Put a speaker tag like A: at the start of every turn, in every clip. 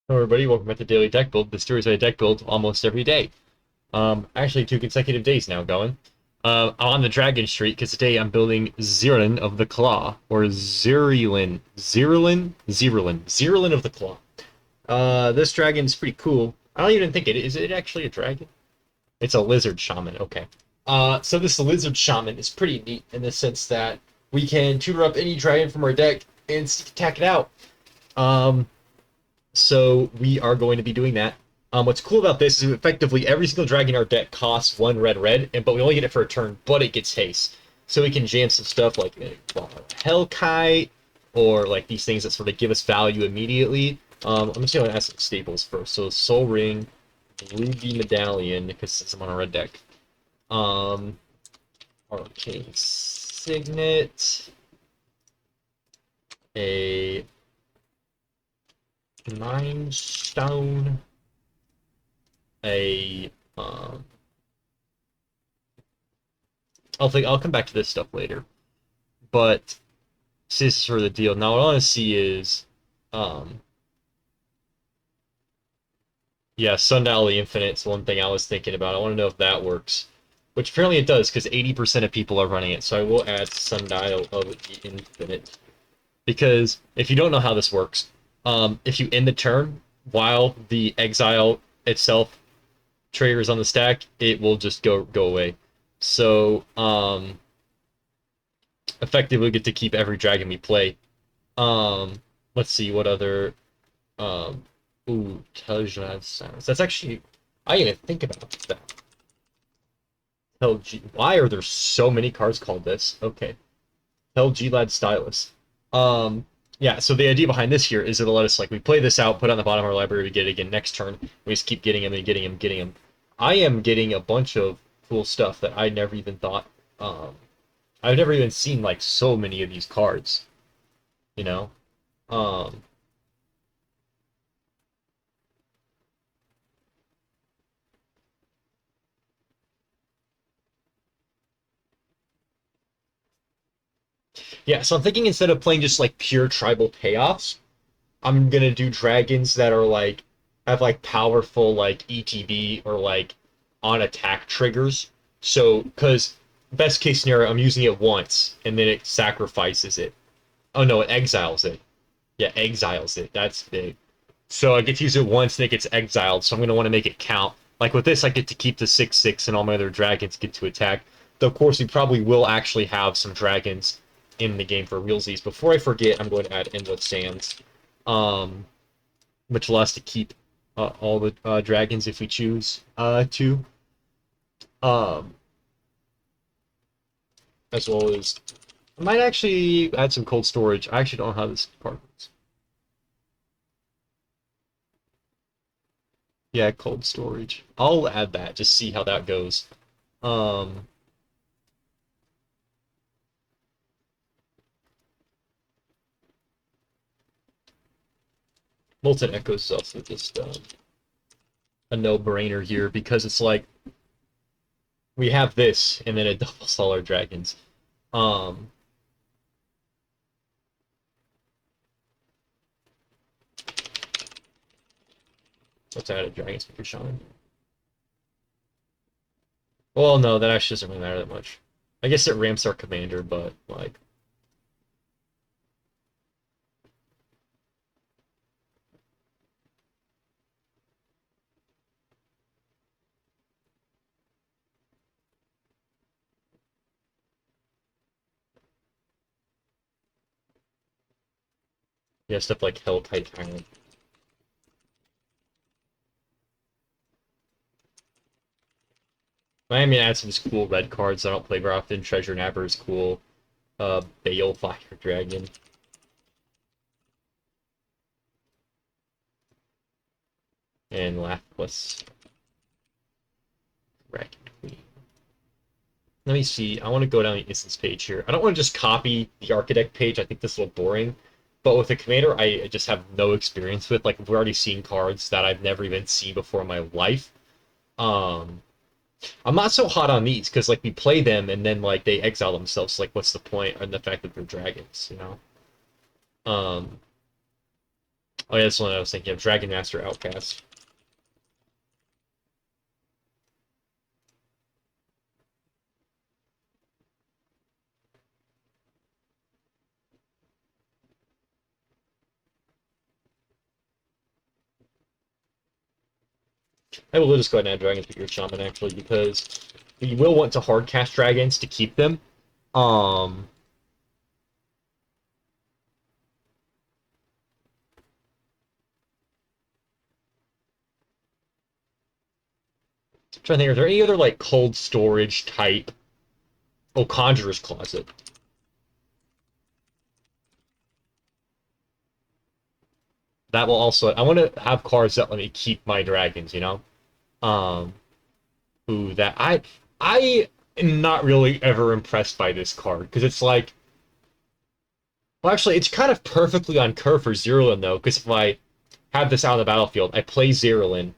A: Hello everybody, welcome back to Daily Deck Build. The series I deck build almost every day. Actually 2 consecutive days now going. I'm on the Dragon Street because today I'm building Zirlin of the Claw, or Zirlin of the Claw. This dragon's pretty cool. I don't even think is it actually a dragon? It's a lizard shaman, okay. So this lizard shaman is pretty neat in the sense that we can tutor up any dragon from our deck and attack it out. Um, so we are going to be doing that. What's cool about this is effectively every single dragon in our deck costs one red, but we only get it for a turn, but it gets haste. So we can jam some stuff like Hellkite, or like these things that sort of give us value immediately. I'm just going to add some staples first. So Soul Ring, Ruby Medallion, because since I'm on a red deck. Arcane Signet, a Nine Stone, a I'll come back to this stuff later. But see, this is sort of the deal. Now what I want to see is yeah, Sundial of the Infinite is one thing I was thinking about. I want to know if that works. Which apparently it does, because 80% of people are running it. So I will add Sundial of the Infinite. Because if you don't know how this works, if you end the turn while the exile itself triggers on the stack, it will just go away. So effectively we get to keep every dragon we play. Let's see what other ooh, Television Sounds. That's actually I didn't even think about that. LG. Why are there so many cards called this? Okay. LG Lad Stylus. Yeah, so the idea behind this here is it'll let us, like, we play this out, put it on the bottom of our library, we get it again next turn, we just keep getting them and getting them. I am getting a bunch of cool stuff that I never even thought, I've never even seen, like, so many of these cards, you know? Um, yeah, so I'm thinking instead of playing just, like, pure tribal payoffs, I'm gonna do dragons that are, like, have, like, powerful, like, ETB or, like, on attack triggers. So, because best case scenario, I'm using it once and then it sacrifices it. Oh no, it exiles it. Yeah, exiles it. That's big. So I get to use it once and it gets exiled. So I'm gonna want to make it count. Like with this, I get to keep the 6/6 and all my other dragons get to attack. Though of course we probably will actually have some dragons in the game for realsies. Before I forget, I'm going to add Endless Sands, um, which allows us to keep all the dragons if we choose to. Um, as well as I might actually add some cold storage. I actually don't know how this part works. Yeah, cold storage. I'll add that, just see how that goes. Um, Molten Echoes is also just a no-brainer here because it's like we have this and then it doubles all our dragons. Um, let's add a Dragon Speaker Shaman. Well, no, that actually doesn't really matter that much. I guess it ramps our commander, but like yeah, stuff like Hellkite Tyrant. I mean, add some cool red cards I don't play very often. Treasure Napper is cool. Balefire Dragon. And Lapras Dragon Queen. Let me see. I want to go down the instance page here. I don't want to just copy the Architect page. I think this is a little boring. But with the Commander, I just have no experience with. Like, we're already seeing cards that I've never even seen before in my life. Um, I'm not so hot on these because, like, we play them and then, like, they exile themselves. Like, what's the point? And the fact that they're dragons, you know? Um, Oh, yeah, that's the one I was thinking of. Dragon Master Outcast. I will just go ahead and add dragons with your shaman actually because you will want to hard cast dragons to keep them. Um, I'm trying to think, are there any other like cold storage type? Oh, Conjurer's Closet. That will also. I want to have cards that let me keep my dragons. You know. Um, ooh, that I am not really ever impressed by this card because it's like. Well, actually, it's kind of perfectly on curve for Zerlin though, because if I have this out on the battlefield, I play Zerlin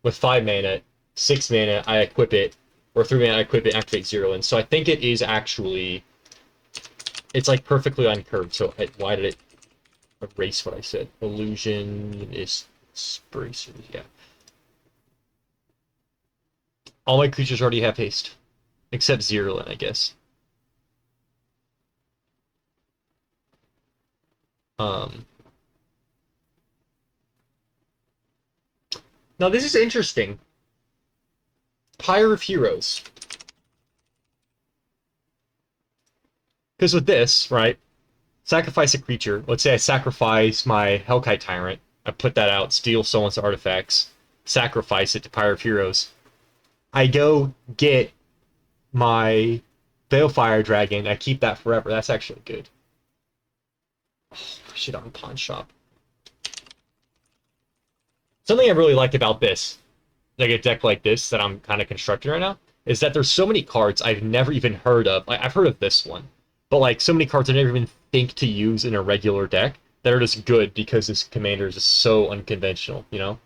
A: with 5 mana, 6 mana, I equip it, or 3 mana, I equip it, activate Zerlin. So I think it is actually. It's like perfectly on curve. So why did it erase what I said? Illusion is Spracers, yeah. All my creatures already have haste. Except Zerlin, I guess. Um, Now this is interesting. Pyre of Heroes. Because with this, right? Sacrifice a creature. Let's say I sacrifice my Hellkite Tyrant. I put that out, steal someone's artifacts, sacrifice it to Pyre of Heroes. I go get my Balefire Dragon. I keep that forever. That's actually good. Oh, shit on Pawn Shop. Something I really liked about this, like a deck like this that I'm kind of constructing right now, is that there's so many cards I've never even heard of. Like, I've heard of this one, but like so many cards I never even think to use in a regular deck that are just good because this commander is just so unconventional, you know?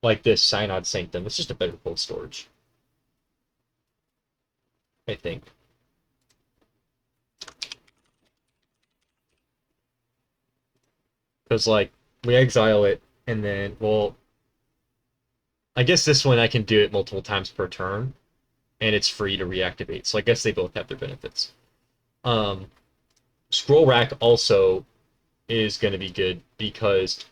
A: Like this Synod Sanctum. It's just a better cold storage, I think. Because like we exile it and then well I guess this one I can do it multiple times per turn and it's free to reactivate. So I guess they both have their benefits. Um Scroll Rack also is going to be good because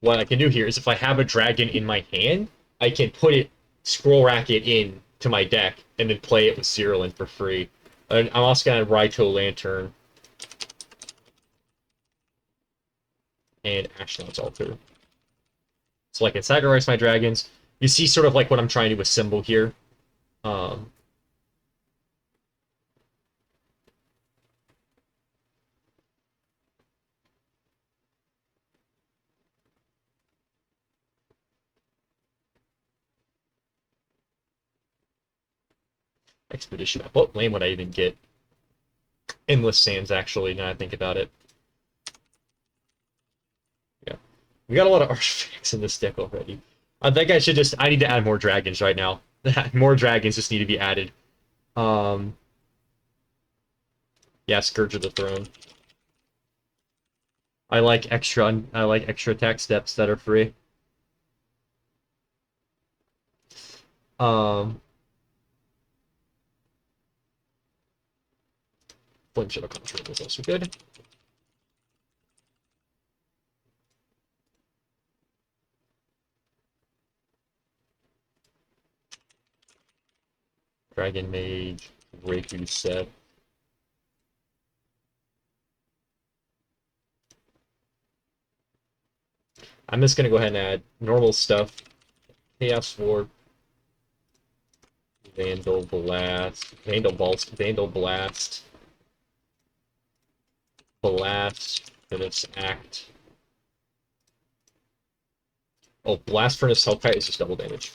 A: what I can do here is if I have a dragon in my hand, I can put it, scroll rack it in to my deck, and then play it with Zerlin for free. And I'm also going to Raito Lantern and Ashnod's Altar. So I can sacrifice my dragons. You see sort of like what I'm trying to assemble here. Um, Expedition map. What lane would I even get? Endless Sands, actually, now I think about it. Yeah. We got a lot of artifacts in this deck already. I think I need to add more dragons right now. More dragons just need to be added. Um, yeah, Scourge of the Throne. I like extra attack steps that are free. Um, Flame Shadow Conjurer is also good. Dragon Mage, Reiki set. I'm just gonna go ahead and add normal stuff. Chaos Sword, Vandal Blast, Vandal Blast, Blast, Furnace Act. Oh, Blast Furnace Hellkite is just double damage.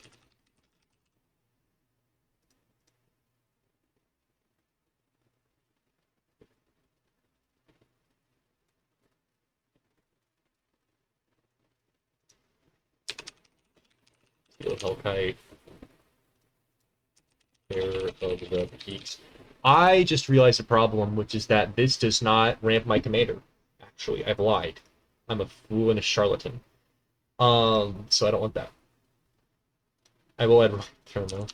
A: Steel Hellkite. Pair of the Peaks. I just realized a problem, which is that this does not ramp my commander. Actually, I've lied. I'm a fool and a charlatan. So I don't want that. I will add turn though.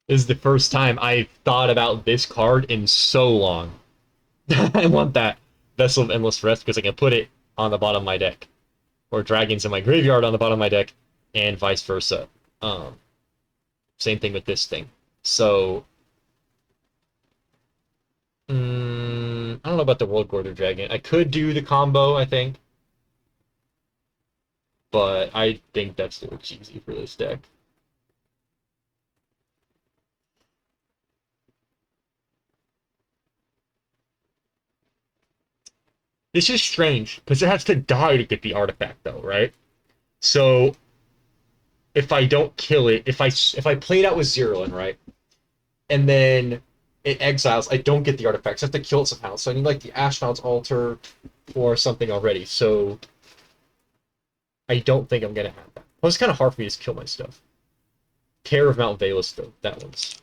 A: This is the first time I've thought about this card in so long. I want that Vessel of Endless Rest because I can put it on the bottom of my deck, or dragons in my graveyard on the bottom of my deck, and vice versa. Um, Same thing with this thing. So, I don't know about the World Gorder Dragon. I could do the combo, I think, but I think that's a little cheesy for this deck. This is strange because it has to die to get the artifact, though, right? So if I don't kill it, if I play it out with zero in, right, and then it exiles, I don't get the artifacts. I have to kill it somehow. So I need like the Ashnod's Altar or something already. So I don't think I'm gonna have that. Well, it's kind of hard for me to kill my stuff. Care of Mount Valus, though, that one's.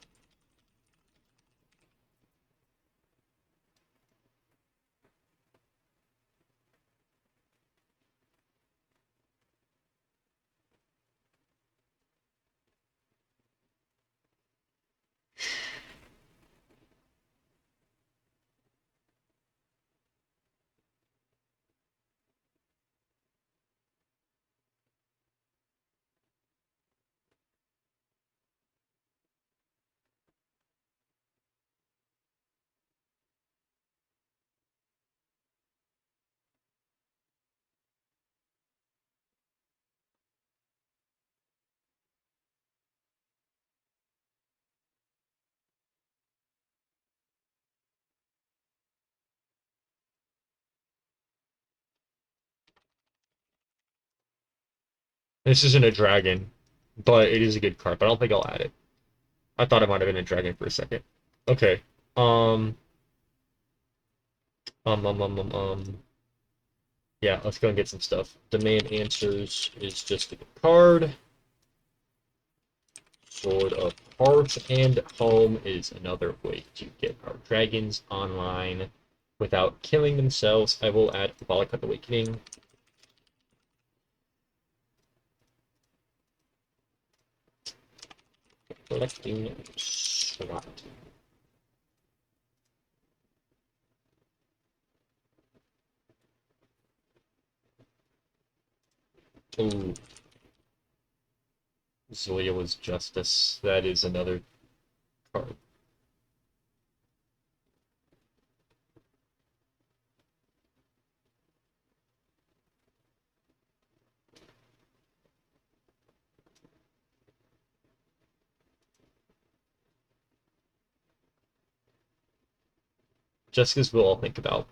A: This isn't a dragon, but it is a good card. But I don't think I'll add it. I thought it might have been a dragon for a second. Okay. Um. Um. Um. Um. Yeah. Let's go and get some stuff. Demand Answers is just a card. Sword of Hearts and Home is another way to get our dragons online without killing themselves. I will add Volakut Awakening. Collecting SWAT. Ooh. Zoya was Justice. That is another card. Jessica's will I'll think about.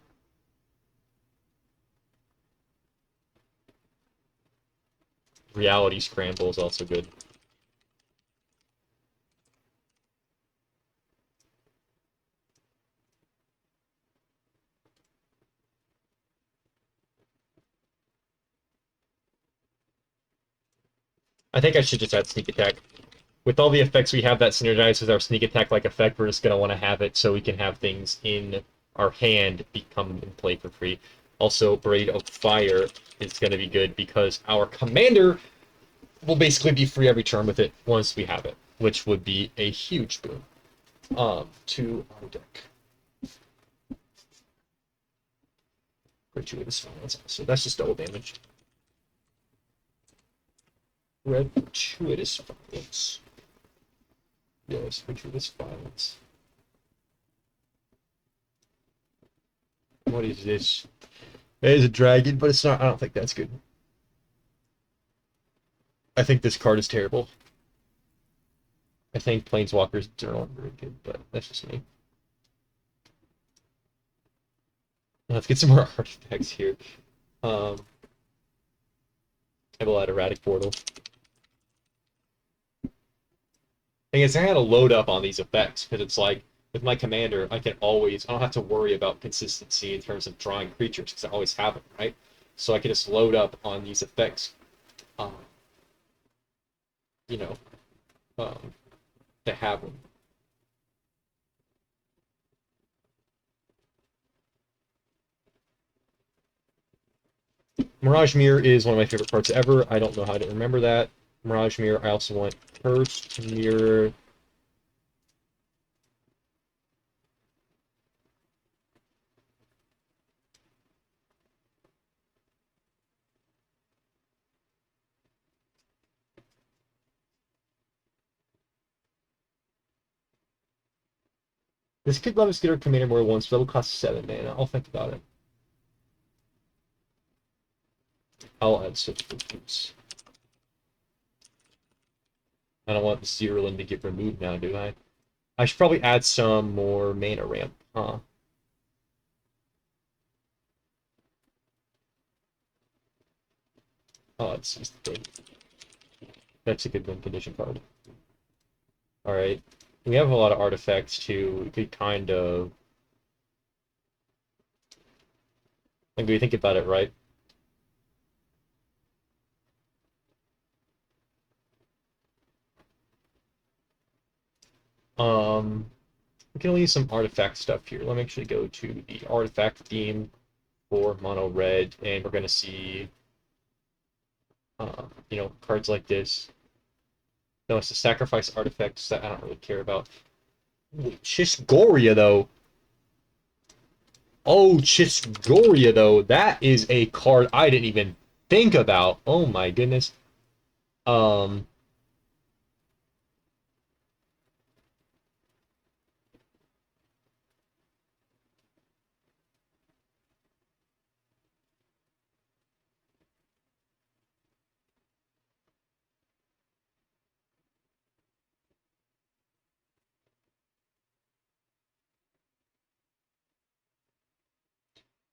A: Reality Scramble is also good. I think I should just add Sneak Attack. With all the effects we have that synergize with our Sneak Attack-like effect, we're just going to want to have it so we can have things in our hand become in play for free. Also, Braid of Fire is going to be good because our commander will basically be free every turn with it once we have it, which would be a huge boon to our deck. Gratuitous Violence. So that's just double damage. Gratuitous Violence. Yes, Gratuitous Violence. What is this? It is a dragon, but it's not. I don't think that's good. I think this card is terrible. I think Planeswalkers are very good, but that's just me. Let's get some more artifacts here. I will add Erratic Portal. Thing is, I had to load up on these effects because it's like with my commander, I don't have to worry about consistency in terms of drawing creatures because I always have them, right? So I can just load up on these effects, um, you know, um, to have them. Mirage Mirror is one of my favorite cards ever. I don't know how to remember that. Mirage Mirror. I also want Cursed Mirror. This could let us get our commander more once, but it'll cost 7 mana. I'll think about it. I'll add substitutes. I don't want Zerlin to get removed now, do I? I should probably add some more mana ramp, huh? Oh, let's use the thing. That's a good win condition card. Alright. We have a lot of artifacts too. We could kind of... Like, we think about it, right? We can leave some artifact stuff here. Let me actually go to the artifact theme for mono red, and we're gonna see, cards like this. No, it's the sacrifice artifacts that I don't really care about. Chisgoria, though. Oh, Chisgoria, though. That is a card I didn't even think about. Oh my goodness. Um,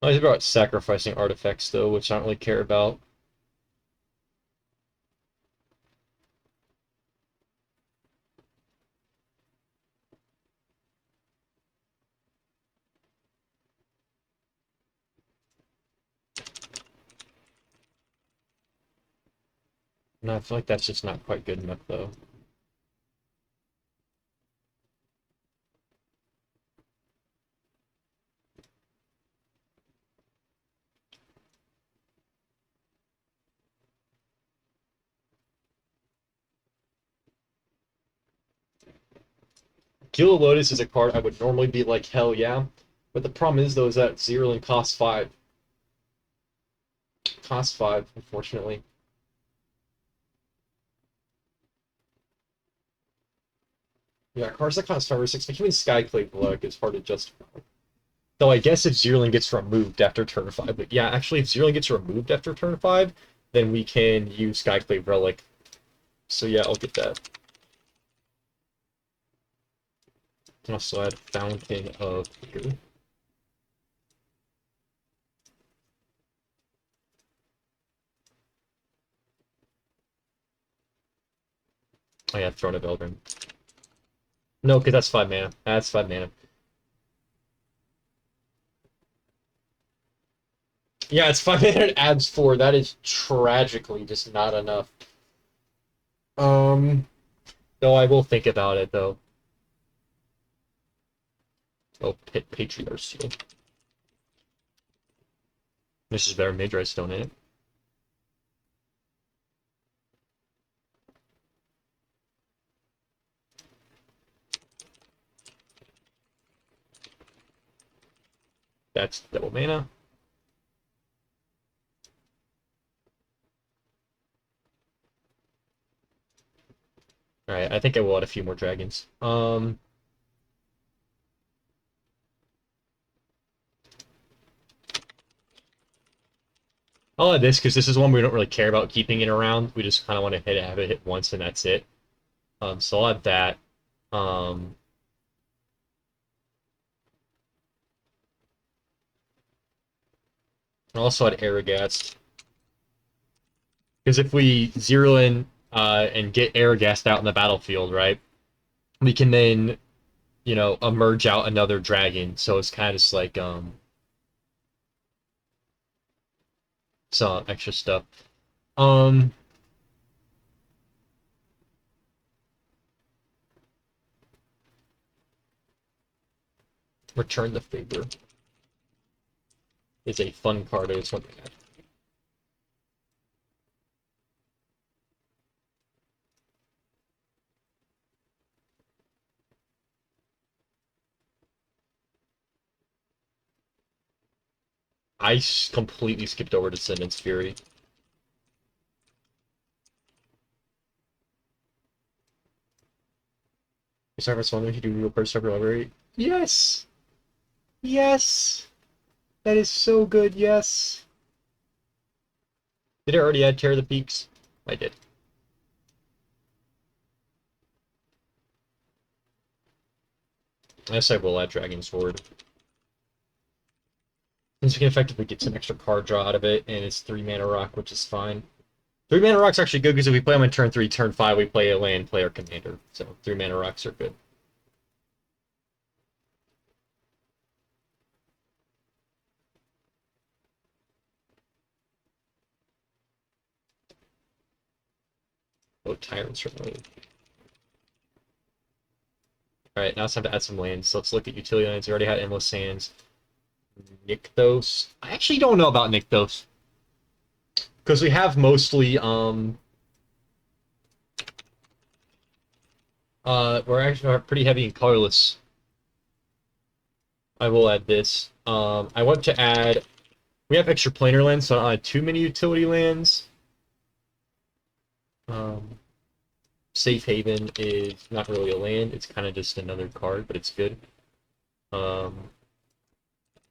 A: I was about sacrificing artifacts, though, which I don't really care about. No, I feel like that's just not quite good enough, though. Gila Lotus is a card I would normally be like, hell yeah. But the problem is, though, is that Zerlin costs 5. Costs 5, unfortunately. Yeah, cards that cost 5 or 6, like even Skyclave Blood is hard to justify. Though I guess if Zerlin gets removed after turn 5, but yeah, actually, if Zerlin gets removed after turn 5, then we can use Skyclave Relic. So yeah, I'll get that. Can also add Fountain of Vigor. Oh yeah, Throne of Eldraine. No, because that's 5 mana. That's 5 mana. Yeah, it's 5 mana and adds 4. That is tragically just not enough. Though I will think about it, though. Oh, Patriarch Seal. This is better Midrai Stone in it. That's double mana. Alright, I think I will add a few more dragons. I'll add this because this is one we don't really care about keeping it around. We just kind of want to have it hit once and that's it. So I'll add that. Um, I'll also add Aragast. Because if we zero in and get Aragast out in the battlefield, right, we can then emerge out another dragon. So it's kind of just like some extra stuff. Um, Return the Favor is a fun card. I just want to add. Completely skipped over Descendants Fury. You start with one if you do real first starter library. Yes! Yes! That is so good, yes! Did it already add Tear the Peaks? I did. Yes, I will add Dragon Sword. Since we can effectively get some extra card draw out of it, and it's 3 mana rock, which is fine. 3 mana rock's actually good because if we play them on turn 3, turn 5, we play a land, play our commander. So 3 mana rocks are good. Oh, Tyrants are really. Alright, now it's time to add some lands. So let's look at utility lands. We already had Endless Sands. Nykthos. I actually don't know about Nykthos. Because we have mostly, we're actually pretty heavy in colorless. I will add this. I want to add, we have extra planar lands, so I don't add too many utility lands. Safe Haven is not really a land, it's kind of just another card, but it's good.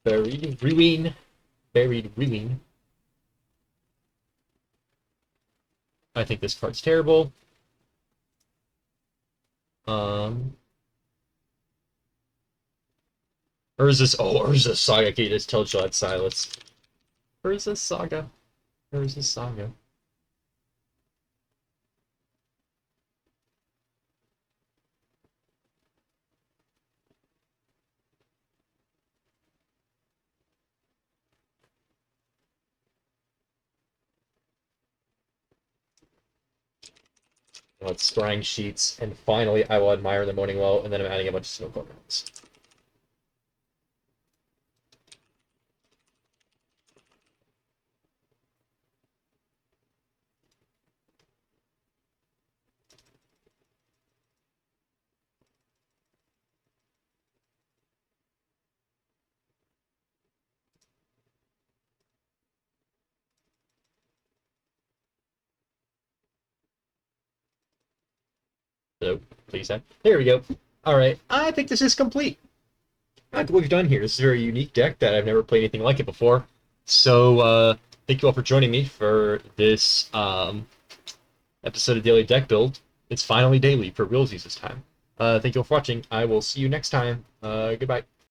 A: Buried Ruin. Buried Ruin. I think this card's terrible. Urza's, oh, Urza's Saga, okay, just tell you that silence. Urza's Saga. Urza's Saga. Let's scrying sheets, and finally I will admire the morning well, and then I'm adding a bunch of snow cards. So, please add. There we go. Alright, I think this is complete. I think what we've done here. This is a very unique deck that I've never played anything like it before. So, thank you all for joining me for this episode of Daily Deck Build. It's finally daily for realsies this time. Thank you all for watching. I will see you next time. Goodbye.